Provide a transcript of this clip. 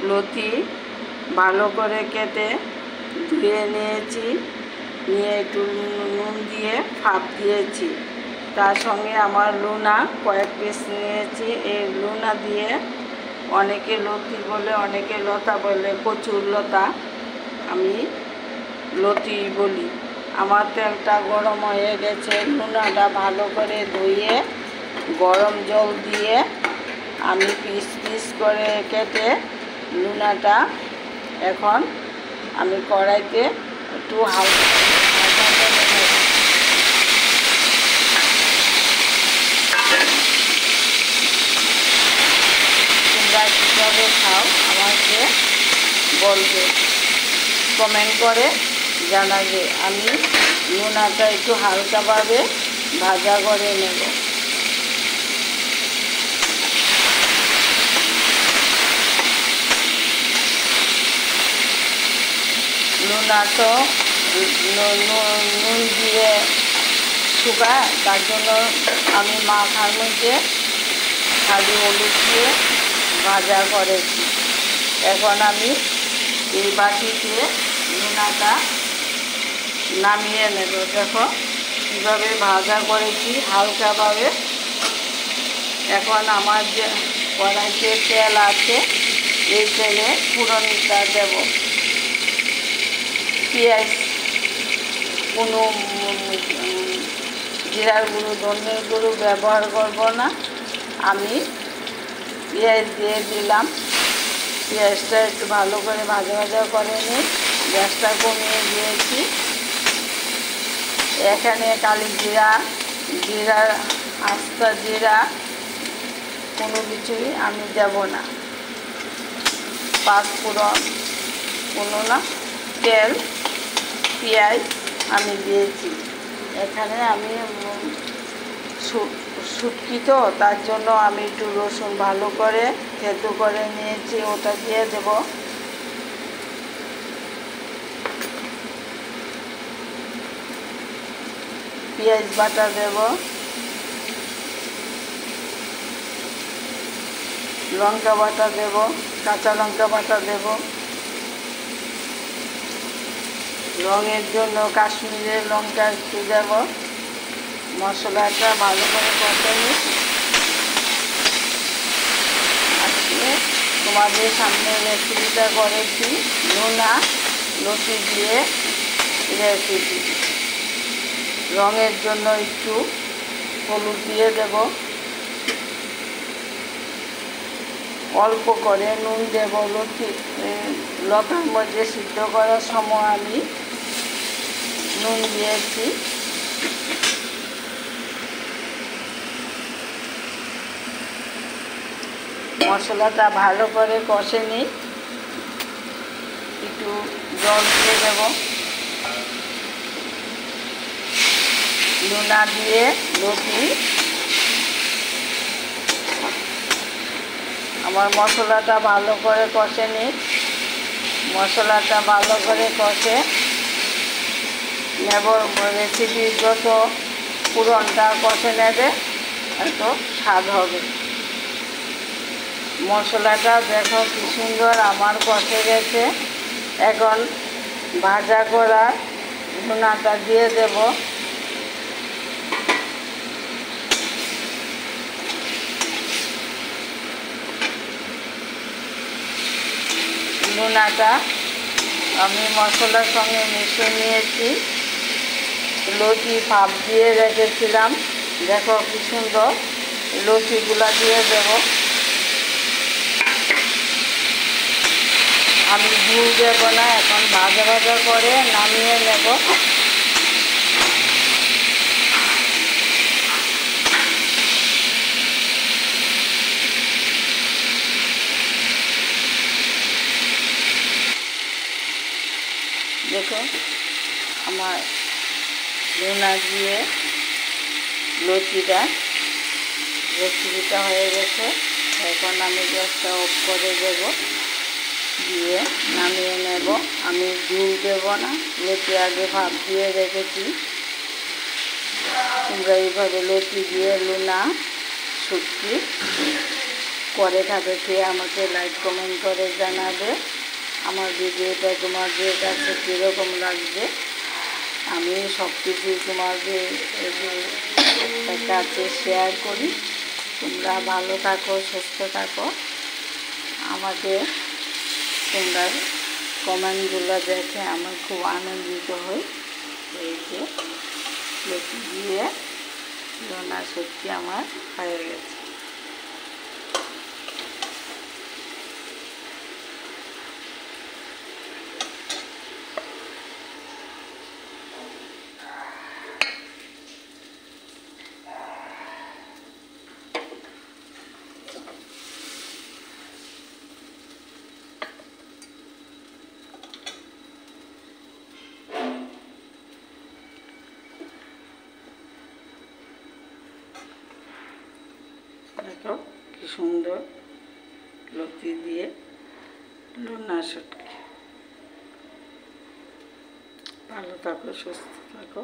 লতি ভালো করে কেটে ধুয়ে নিয়েছি, নিয়ে একটু নুন দিয়ে ভাপ দিয়েছি। তার সঙ্গে আমার লুনা কয়েক পিস নিয়েছি। এই লুনা দিয়ে অনেকে লতি বলে, অনেকে লতা বলে, কচুর লতা, আমি লতি বলি। আমার তেলটা গরম হয়ে গেছে। লুনাটা ভালো করে ধুয়ে গরম জল দিয়ে আমি পিস পিস করে কেটে লুনাটা এখন আমি কড়াইতে একটু হালকা ভাজা করে নেব। তোমরা কীভাবে খাও আমাকে বলবে, কমেন্ট করে জানাবে। আমি লুনাটা একটু হালকাভাবে ভাজা করে নেব। লুনা তো নুন দিয়ে শুকায়, তার জন্য আমি মাখার মধ্যে খালি হলুদ দিয়ে ভাজা করেছি। এখন আমি এই বাটিতে লুনাটা নামিয়ে নেব। দেখো কীভাবে ভাজা করেছি হালকাভাবে। এখন আমার যে কড়াইতে তেল আছে, এই তেলে ফোড়নটা দেব। পেঁয়াজ, কোনো জিরার গুঁড়ো, ধনের গুঁড়ো ব্যবহার করব না। আমি পেঁয়াজ দিয়ে দিলাম। পেঁয়াজটা একটু ভালো করে ভাজা ভাজা করে নিই। গ্যাসটা কমিয়ে দিয়েছি। এখানে কালি জিরা, আস্তা জিরা কোনো কিছুই আমি দেব না। পাঁচফোড়ন কোনো না, তেল, পেঁয়াজ আমি দিয়েছি। এখানে আমি শুটকি তো, তার জন্য আমি একটু রসুন ভালো করে থেতো করে নিয়েছি, ওটা দিয়ে দেব। পেঁয়াজ বাটা দেব, লঙ্কা বাটা দেব, কাঁচা লঙ্কা বাটা দেব। রঙের জন্য কাশ্মীরের লঙ্কা একটু দেব। মশলাটা ভালো করে কষে নিই। আজকে তোমাদের সামনে রেসিপিটা করেছি লুনা লতি দিয়ে রেসিপি। রঙের জন্য একটু হলুদ দিয়ে দেব, অল্প করে নুন দেব। লতার মধ্যে সিদ্ধ করার সময় আমি নুন দিয়েছি। মশলাটা ভালো করে কষে নিই। একটু জল দিয়ে দেব। লুনা দিয়ে লতি আমার মশলাটা ভালো করে কষে নিই। মশলাটা ভালো করে কষে নেব। রেসিপি যত পুরনটা কষে নেবে এত স্বাদ হবে। মশলাটা দেখো কি সুন্দর আমার কষে গেছে। এখন ভাজা করা লুনাটা দিয়ে দেব। লুনাটা আমি মশলার সঙ্গে মিশিয়ে নিয়েছি। লতি ভাপ দিয়ে রেখেছিলাম, দেখো কি সুন্দর। লতিগুলা দিয়ে দেব। আমি ঝুল দেব না, এখন ভাজা ভাজা করে নামিয়ে নেব। দেখো আমার লুনা দিয়ে লতিটা রেসিপিটা হয়ে গেছে। এখন আমি গ্যাসটা অফ করে দেব, দিয়ে নামিয়ে নেব। আমি ঝুল দেব না, লতি আগে ভাপ দিয়ে রেখেছি। তোমরা এইভাবে লতি দিয়ে লুনা শুটকি করে খাবে, খেয়ে আমাকে লাইক কমেন্ট করে জানাবে আমার ভিডিওটা তোমাদের কাছে কীরকম লাগবে। আমি সব কিছুই তোমাদের কাছে শেয়ার করি। তোমরা ভালো থাকো, সুস্থ থাকো। আমাকে তোমরা কমেন্টগুলো দেখে আমার খুব আনন্দিত হই। এই যে লতি দিয়ে লোনা সত্যি আমার হয়ে গেছে। দেখো কি সুন্দর লতি দিয়ে লোনা শুটকি। ভালো থাকো, সুস্থ থাকো।